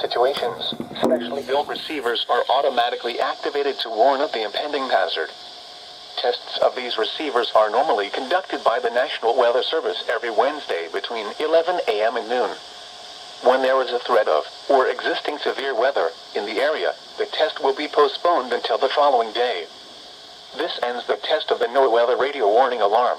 situations. Specially built receivers are automatically activated to warn of the impending hazard. Tests of these receivers are normally conducted by the National Weather Service every Wednesday between 11 a.m. and noon. When there is a threat of, or existing severe weather, in the area, the test will be postponed until the following day. This ends the test of the NOAA weather radio warning alarm.